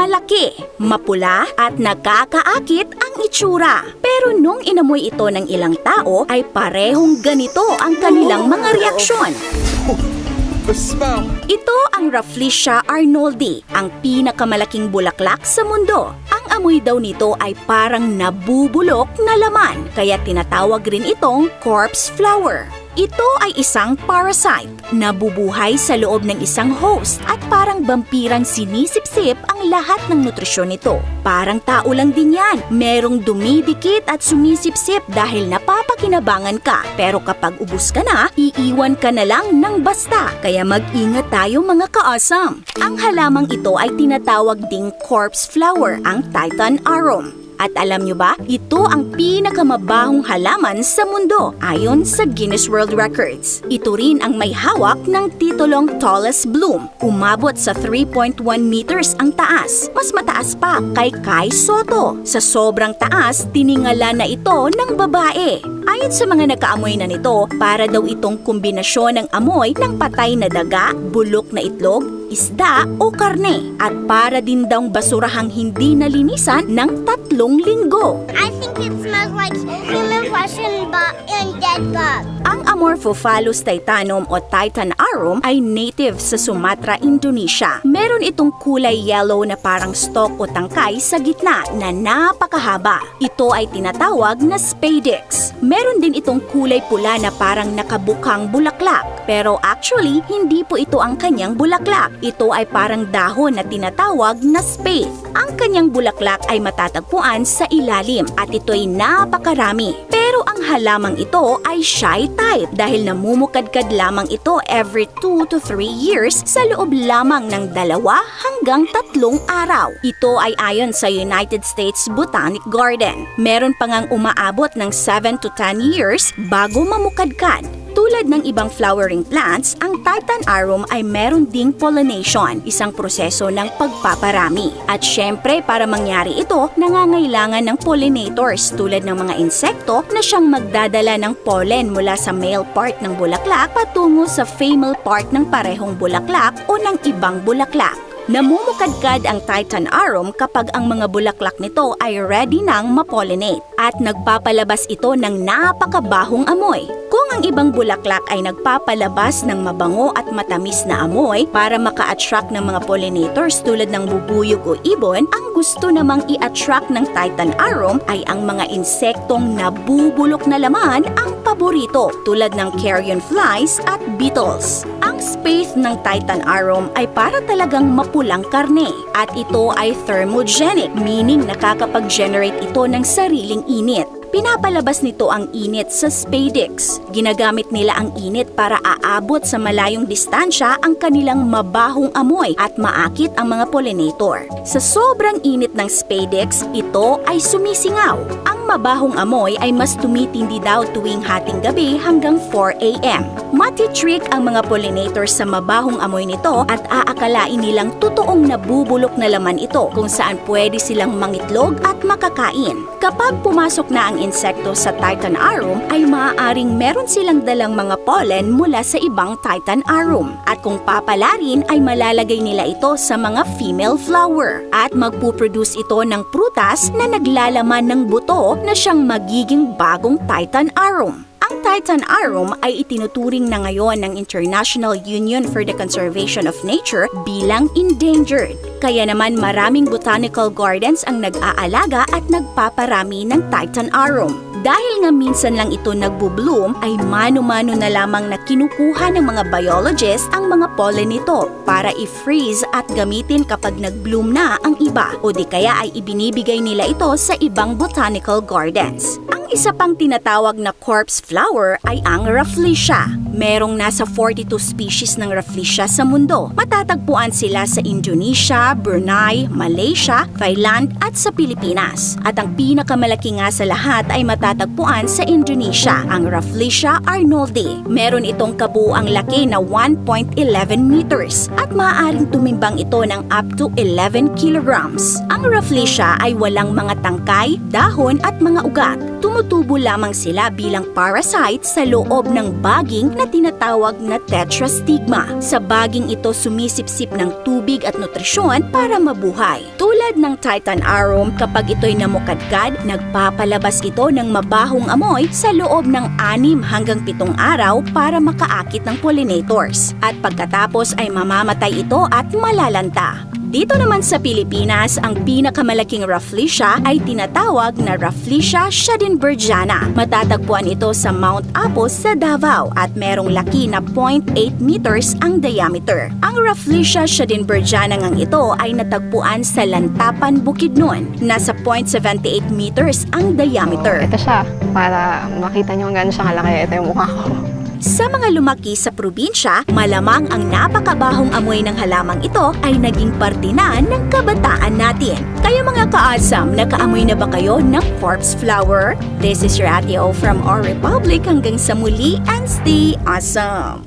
malaki, mapula at nakakaakit ang itsura. Pero nung inamoy ito ng ilang tao ay parehong ganito ang kanilang mga reaksyon. The smell! Ito ang Rafflesia arnoldi, ang pinakamalaking bulaklak sa mundo. Ang amoy daw nito ay parang nabubulok na laman, kaya tinatawag rin itong corpse flower. Ito ay isang parasite na bubuhay sa loob ng isang host at parang vampirang sinisipsip ang lahat ng nutrisyon nito. Parang tao lang din yan. Merong dumidikit at sumisipsip dahil napapakinabangan ka. Pero kapag ubus ka na, iiwan ka na lang ng basta. Kaya mag-ingat tayo mga kaasam. Ang halamang ito ay tinatawag ding corpse flower, ang Titan arum. At alam nyo ba, ito ang pinakamabahong halaman sa mundo ayon sa Guinness World Records. Ito rin ang may hawak ng titulong tallest bloom. Umabot sa 3.1 meters ang taas. Mas mataas pa kay Kai Soto. Sa sobrang taas, tiningala na ito ng babae. Ayon sa mga nakaamoy na nito, para daw itong kombinasyon ng amoy ng patay na daga, bulok na itlog, isda o karne. At para din daw basurahang hindi nalinisan ng 3 linggo. I think it smells like human flesh and dead bug. Ang Amorphophallus titanum o Titan arum ay native sa Sumatra, Indonesia. Meron itong kulay yellow na parang stalk o tangkay sa gitna na napakahaba. Ito ay tinatawag na spadix. Meron din itong kulay pula na parang nakabukang bulaklak. Pero actually, hindi po ito ang kanyang bulaklak. Ito ay parang dahon na tinatawag na spathe. Ang kanyang bulaklak ay matatagpuan sa ilalim at ito'y napakarami. Pero ang halamang ito ay shy type dahil namumukadkad lamang ito every 2 to 3 years sa loob lamang ng 2 hanggang 3 araw. Ito ay ayon sa United States Botanic Garden. Meron pa ngang umaabot ng 7 to 10 years bago mamukadkad. Tulad ng ibang flowering plants, ang Titan arum ay meron ding pollination, isang proseso ng pagpaparami. At syempre, para mangyari ito, nangangailangan ng pollinators tulad ng mga insekto na siyang magdadala ng pollen mula sa male part ng bulaklak patungo sa female part ng parehong bulaklak o ng ibang bulaklak. Namumukadkad ang Titan arum kapag ang mga bulaklak nito ay ready nang mapollinate at nagpapalabas ito ng napakabahong amoy. Kung ang ibang bulaklak ay nagpapalabas ng mabango at matamis na amoy para maka-attract ng mga pollinators tulad ng bubuyog o ibon, ang gusto namang i-attract ng Titan arum ay ang mga insektong nabubulok na laman ang paborito tulad ng carrion flies at beetles. Ang spathe ng Titan arum ay para talagang mapulang karne at ito ay thermogenic, meaning nakakapag-generate ito ng sariling init. Pinapalabas nito ang init sa spadix. Ginagamit nila ang init para aabot sa malayong distansya ang kanilang mabahong amoy at maakit ang mga pollinator. Sa sobrang init ng spadix, ito ay sumisingaw. Ang mabahong amoy ay mas tumitindi daw tuwing hating gabi hanggang 4 a.m. Matitrick ang mga pollinators sa mabahong amoy nito at aakalain nilang totoong nabubulok na laman ito kung saan pwede silang mangitlog at makakain. Kapag pumasok na ang insekto sa Titan arum ay maaaring meron silang dalang mga pollen mula sa ibang Titan arum. At kung papalarin ay malalagay nila ito sa mga female flower at magpuproduce ito ng prutas na naglalaman ng buto na siyang magiging bagong Titan arum. Ang Titan arum ay itinuturing na ngayon ng International Union for the Conservation of Nature bilang endangered. Kaya naman maraming botanical gardens ang nag-aalaga at nagpaparami ng Titan arum. Dahil nga minsan lang ito nagbo-bloom, ay mano-mano na lamang na kinukuha ng mga biologists ang mga pollen nito para i-freeze at gamitin kapag nag-bloom na ang iba o di kaya ay ibinibigay nila ito sa ibang botanical gardens. Ang isa pang tinatawag na corpse flower ay ang Rafflesia. Merong nasa 42 species ng Rafflesia sa mundo. Matatagpuan sila sa Indonesia, Brunei, Malaysia, Thailand at sa Pilipinas. At ang pinakamalaki nga sa lahat ay matatagpuan sa Indonesia, ang Rafflesia arnoldi. Meron itong kabuuang laki na 1.11 meters at maaaring tumimbang ito ng up to 11 kilograms. Ang Rafflesia ay walang mga tangkay, dahon at mga ugat. Tumutubo lamang sila bilang parasite sa loob ng baging na na tinatawag na tetrastigma. Sa baging ito sumisipsip ng tubig at nutrisyon para mabuhay. Tulad ng Titan arum, kapag ito'y namukadkad, nagpapalabas ito ng mabahong amoy sa loob ng 6 hanggang 7 araw para makaakit ng pollinators. At pagkatapos ay mamamatay ito at malalanta. Dito naman sa Pilipinas, ang pinakamalaking Rafflesia ay tinatawag na Rafflesia schadenbergiana. Matatagpuan ito sa Mount Apo sa Davao at merong laki na 0.8 meters ang diameter. Ang Rafflesia schadenbergiana ngang ito ay natagpuan sa Lantapan, Bukidnon. Nasa 0.78 meters ang diameter. Ito siya, para makita nyo kung gaano siya kalaki. Ito yung mukha ko. Sa mga lumaki sa probinsya, malamang ang napakabahong amoy ng halamang ito ay naging parte na ng kabataan natin. Kaya mga ka-awesome, nakaamoy na ba kayo ng corpse flower? This is your Ate O from our Republic. Hanggang sa muli and stay awesome!